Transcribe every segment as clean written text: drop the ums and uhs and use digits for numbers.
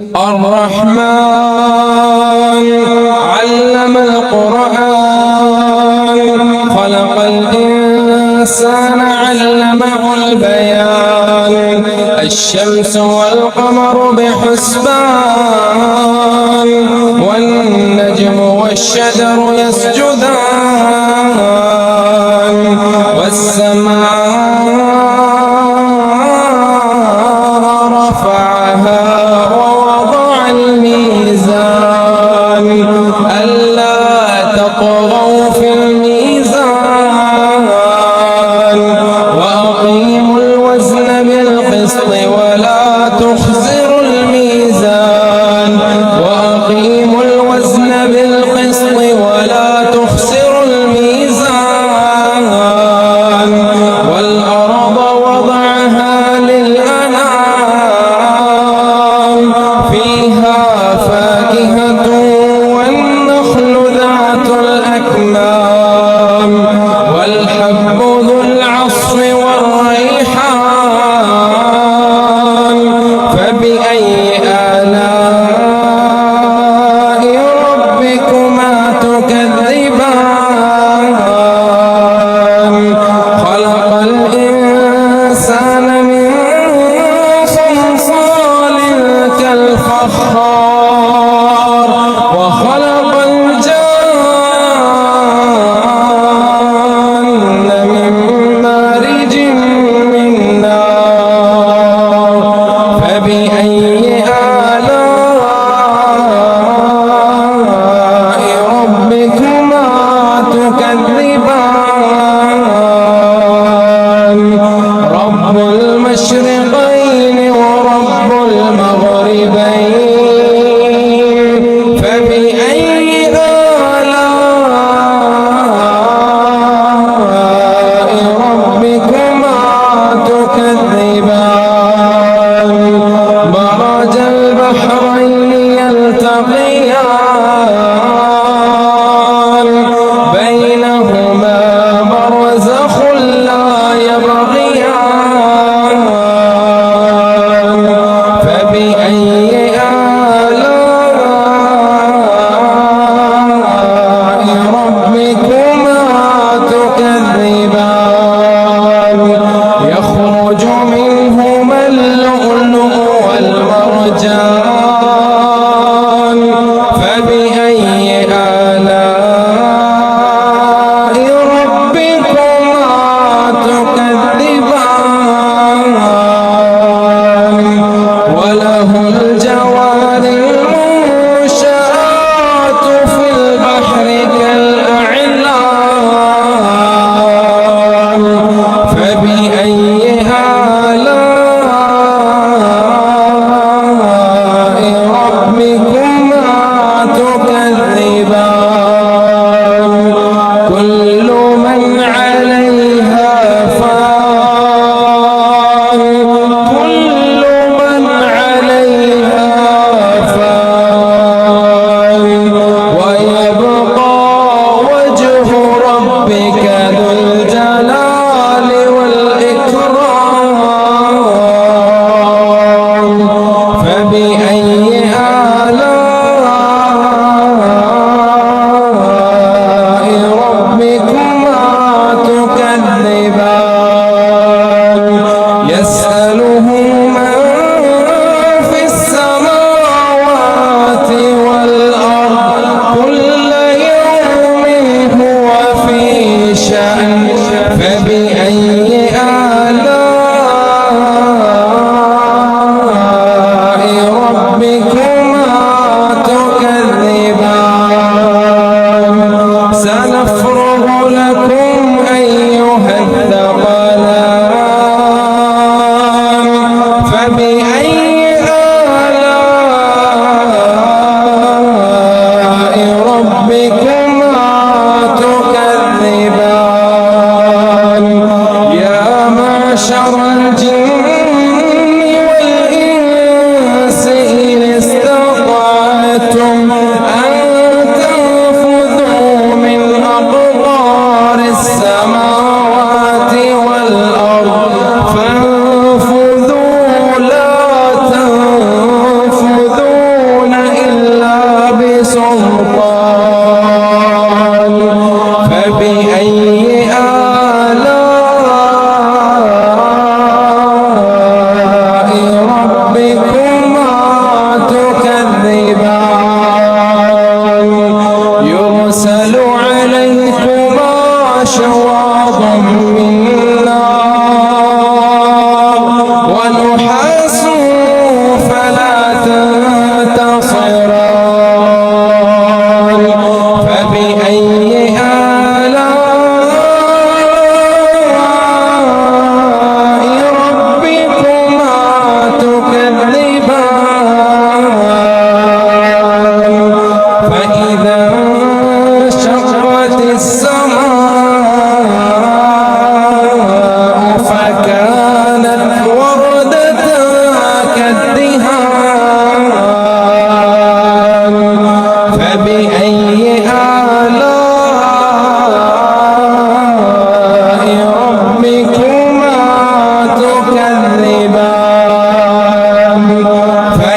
الرحمن علم القرآن خلق الإنسان علمه البيان الشمس والقمر بحسبان والنجم والشجر يسجدان والسماء رفعها ووضع الميزان ألا تطغوا في الميزان وأقيموا الوزن بالقسط ولا تخسروا الميزان وأقيموا الوزن بالقسط ولا تخسروا الميزان والأرض وضعها للأنام فيها فاكهة والنخل ذات الأكمام والحب ذو العصف والريحان فبأي آلاء ربكما تكذبان خلق الإنسان من صلصال كالفخار وخلق الجان من مارج من نار فبأي آلاء ربكما تكذبان رب المشرقين ورب المغربين فبأي آلاء ربكما تكذبان مرج البحرين يلتقيان بينهما برزخ لا يبغيان فبأي آلاء ربكما تكذبان يخرج منهما اللؤلؤ والمرجان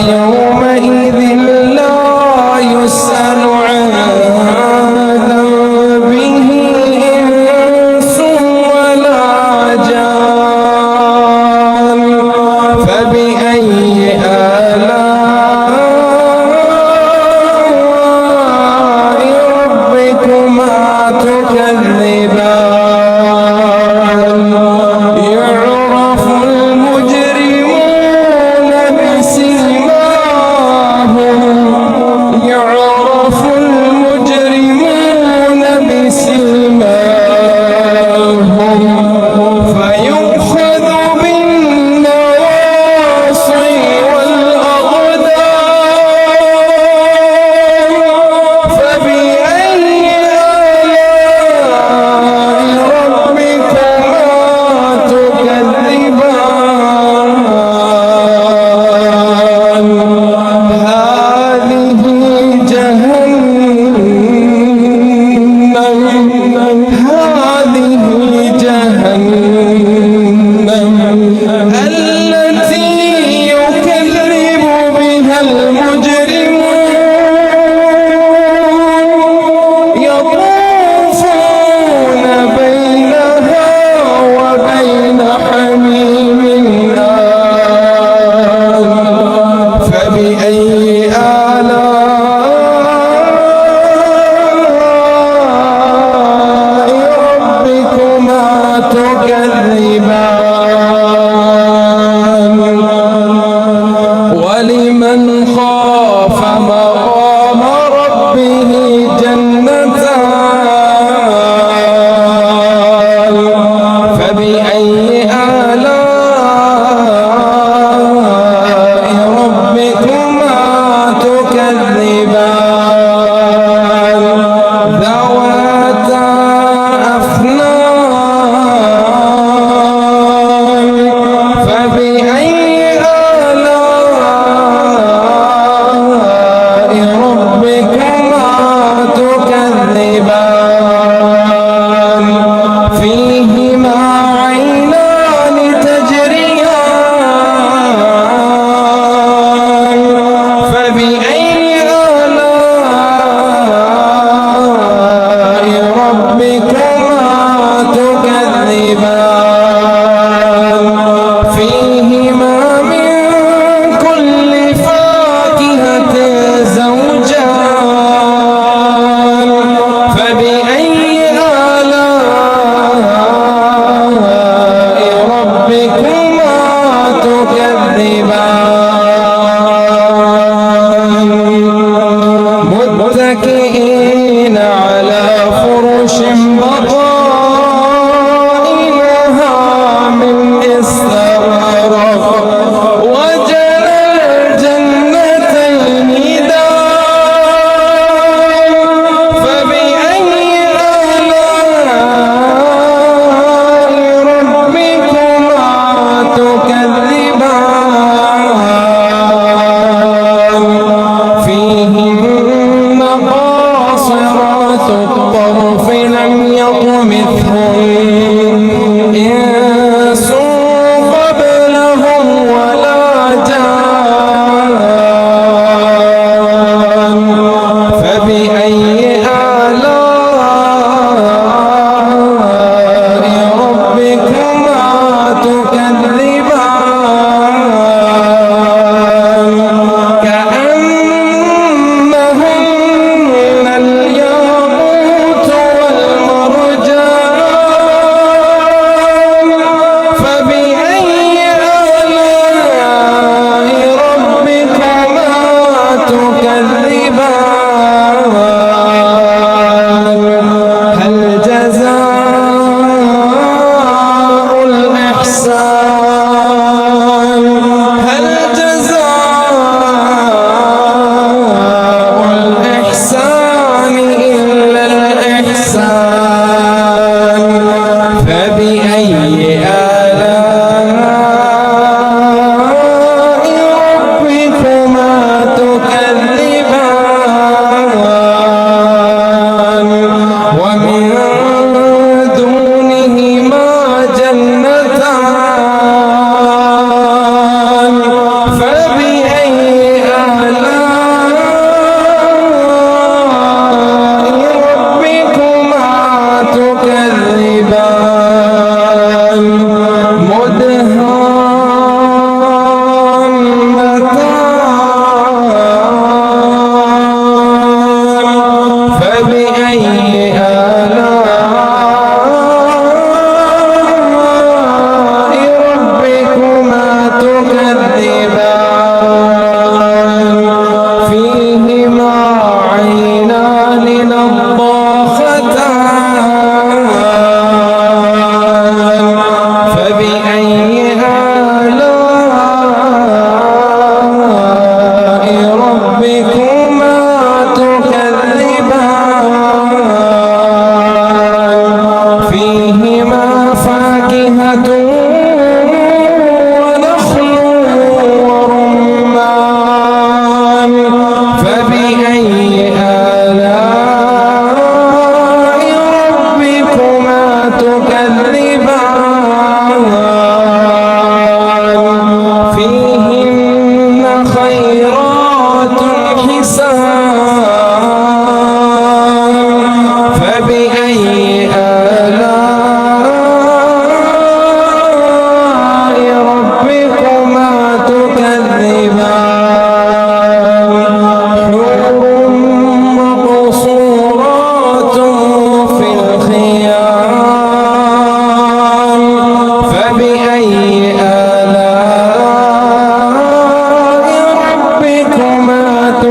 فيومئذ لا يسأل عن ذنبه إنس ولا جان فبأي آلاء ربكما تكذبان يعرف المجرمون بسيماهم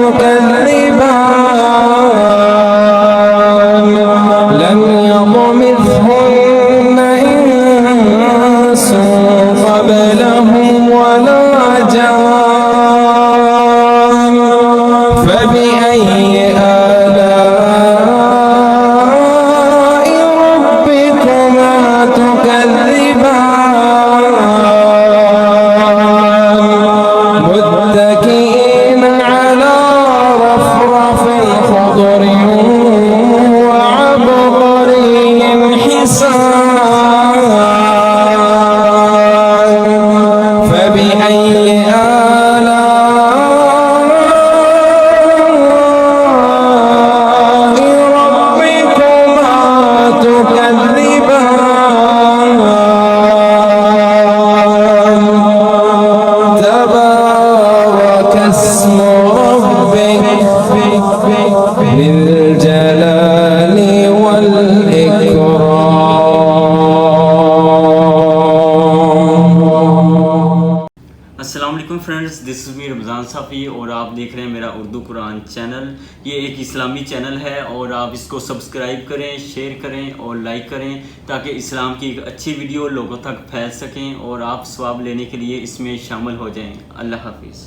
تكذبان لم يطمثهن إنس قبلهم ولا جان فبأي آلاء ربكما تكذبان متكئين على رفرف خضر وعبقري حسان فبأي آلاء ربكما تكذبان تبارك اسم ربك ذي الجلال والإكرام। अस्सलाम वालेकुम friends, this is me Ramzan साफ़ी और आप देख रहे हैं मेरा उर्दू कुरान चैनल। ये एक इस्लामी चैनल है और आप इसको सब्सक्राइब करें, शेयर करें और लाइक करें ताकि इस्लाम की एक अच्छी वीडियो लोगों तक फैल सकें और आप सवाब लेने के लिए इसमें शामिल हो जाएं। अल्लाह हाफिज़।